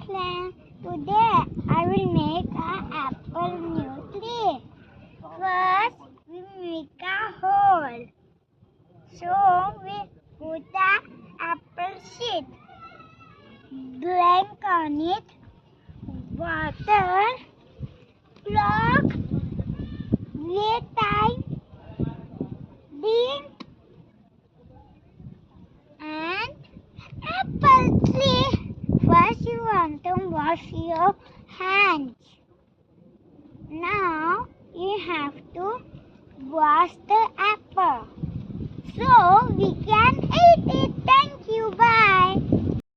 Aslan. Today I will make an apple new tree. First we make a hole. So we put the apple seed, blank on it, water, clock, wait time, bean, and apple tree. First you want to wash your hands. Now you have to wash the apple so we can eat it. Thank you. Bye.